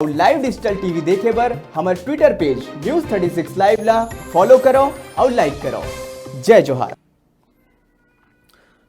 Live digital TV देखे बर हमारे ट्विटर पेज न्यूज़ 36 लाइव ला फॉलो करो और लाइक करो। जय जोहार।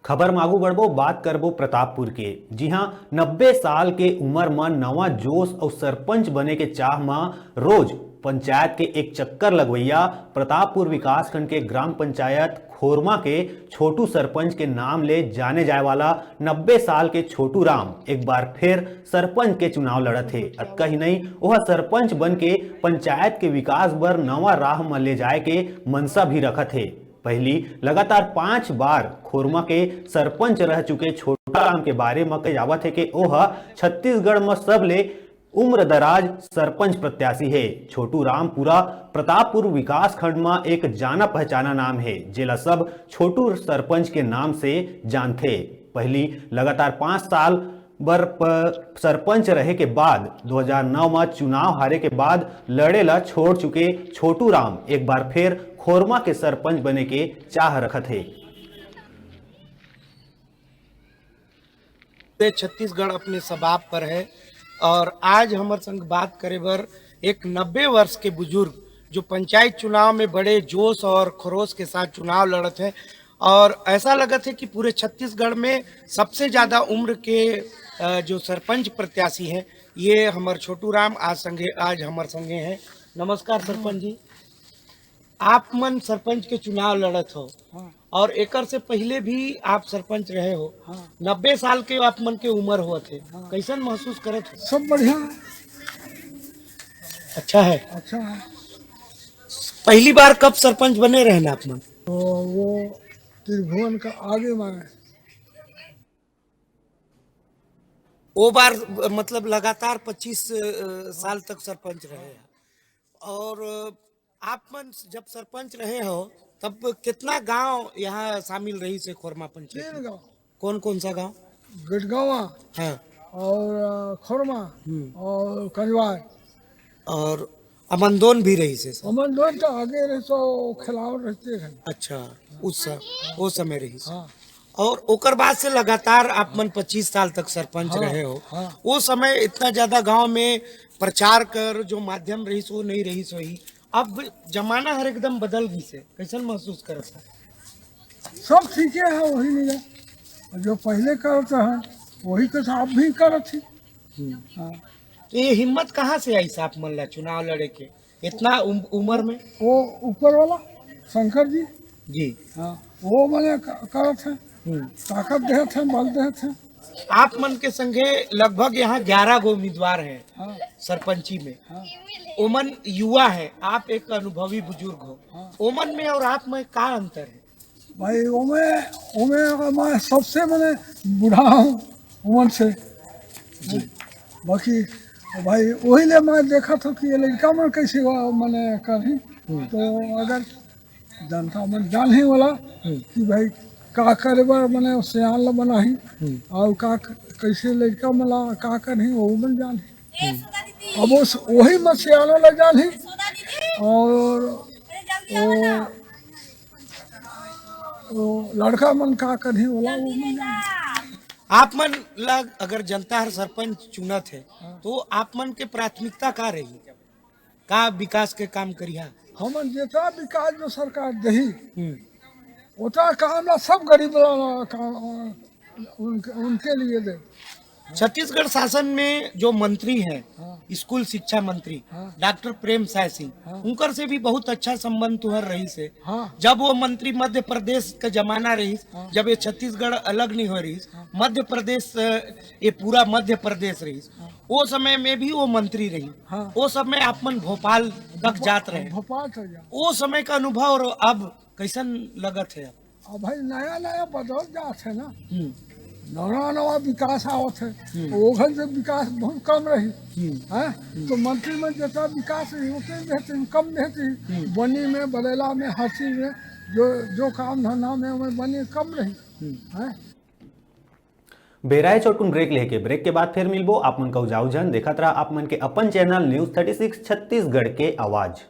खबर मागू बढ़बो बात करबो प्रतापपुर के। जी हां, 90 साल के उम्र में नवा जोश और सरपंच बने के चाह में रोज पंचायत के एक चक्कर लगवैया प्रतापपुर विकास खंड के ग्राम पंचायत खोरमा के छोटू सरपंच के नाम ले जाने जाए वाला 90 साल के छोटू राम एक बार फिर सरपंच के चुनाव लड़त थे। अतका ही नहीं, वह सरपंच बन के पंचायत के विकास बर नवा राह में ले जाए के मनसा भी रखत है। पहली लगातार 5 बार खोरमा के सरपंच रह चुके छोटा राम के बारे में कहावत है कि ओह छत्तीसगढ़ में सब ले उम्र दराज सरपंच प्रत्याशी है। छोटू राम पूरा प्रतापपुर विकास खंड में एक जाना पहचाना नाम है, जेला सब छोटू सरपंच के नाम से जानते। पहली लगातार 5 साल बर सरपंच रहे के बाद 2009 में चुनाव हारे के बाद लड़ेला छोड़ चुके छोटू राम एक बार फिर खोरमा के सरपंच बने के चाह रखत है। छत्तीसगढ़ अपने सबाब पर है और आज हमारे संग बात करे बर एक 90 वर्ष के बुजुर्ग जो पंचायत चुनाव में बड़े जोश और खरोश के साथ चुनाव लड़त है और ऐसा लगत है कि पूरे छत्तीसगढ़ में सबसे ज़्यादा उम्र के जो सरपंच प्रत्याशी हैं ये हमारे छोटू राम आज हमारे संगे हैं। नमस्कार सरपंच जी, आप मन सरपंच के चुनाव लड़त हो और एकर से पहले भी आप सरपंच रहे हो। 90 साल के आप मन के उम्र हुआ थे, कैसन महसूस करत हो? सब बढ़िया है। अच्छा है। अच्छा है। पहली बार कब सरपंच बने रहे ना आप मन? तो वो त्रिभुवन का आगे मांगे वो बार मतलब लगातार 25 साल तक सरपंच रहे हैं। और आप मन जब सरपंच रहे हो तब कितना गांव यहाँ शामिल रही से खोरमा पंचायत? 3 गाँव। कौन कौन सा गांव? गटगावा हाँ और खोरमा और कंजवार और अमनदोन भी रही से सर। अमन लोग तो आगे रहे तो खिलावट रहते हैं। अच्छा, वो समय रही से। हाँ। और ओकर बाद से लगातार आप मन 25 साल तक सरपंच रहे हो। वो समय इतना ज्यादा गांव में प्रचार कर जो माध्यम रही वो नहीं रही सोई। अब जमाना हर एकदम बदल गई से, कैसन महसूस करत है? सब ठीक है, वही नहीं है जो पहले करते हैं वही तो आप भी करत थी। हाँ। तो ये हिम्मत कहाँ से आई साहब मन ला चुनाव लड़े के इतना उम्र में? वो ऊपर वाला शंकर जी जी हाँ वो मैंने करत है, ताकत दे थे, बल दे थे। आप मन के संगे लगभग यहाँ 11 गो उम्मीदवार हैं। हाँ। सरपंची में। हाँ। ओमन युवा है, आप एक अनुभवी बुजुर्ग हो। हाँ। ओमन में और आप में क्या अंतर है? भाई ओमे मैं सबसे मैंने बूढ़ा हूँ उमन से। बाकी भाई वही ले मैं देखा था कि ये लड़का मन कैसे मैंने करी तो अगर जनता मन जान ही वाला कि भाई का करे बार मैंने सियान ला बना ही और का कैसे लड़का मला का करी वो मन जान ही। अब वही मैं सियानो ला जान ही और वो लड़का मन का करी वाला वो मन जान ही। आप मन लग अगर जनता हर सरपंच चुनत है तो आप मन के प्राथमिकता का रही? का विकास के काम करिया? हमन जितना विकास जो सरकार दही उतना काम ना सब गरीब काम उनके लिए दे। छत्तीसगढ़ शासन में जो मंत्री हैं, स्कूल शिक्षा मंत्री डॉक्टर प्रेम साय सिंह, उनकर से भी बहुत अच्छा संबंध तुहर रही से। जब वो मंत्री मध्य प्रदेश का जमाना रही, जब ये छत्तीसगढ़ अलग नहीं हो रही, मध्य प्रदेश ये पूरा मध्य प्रदेश रही, वो समय में भी वो मंत्री रही। वो समय आप मन भोपाल तक जात रहे। भोपाल तक जा। वो समय का अनुभव और अब कैसन लगत है? अब भाई नया नया बदल जात है ना, नवा नवा विकास आवत है। ओघर से विकास बहुत कम रही है तो मंत्री में जितना विकास रही उतने देते कम देती। बनी में बरेला में हर चीज में जो काम धंधा में बनी कम रही है। बेराए चोटुन ब्रेक लेके ब्रेक के बाद फिर मिलबो। आप मन का उजाऊ जन देखत रहा आप मन के अपन चैनल न्यूज़ 36 छत्तीसगढ़ के आवाज।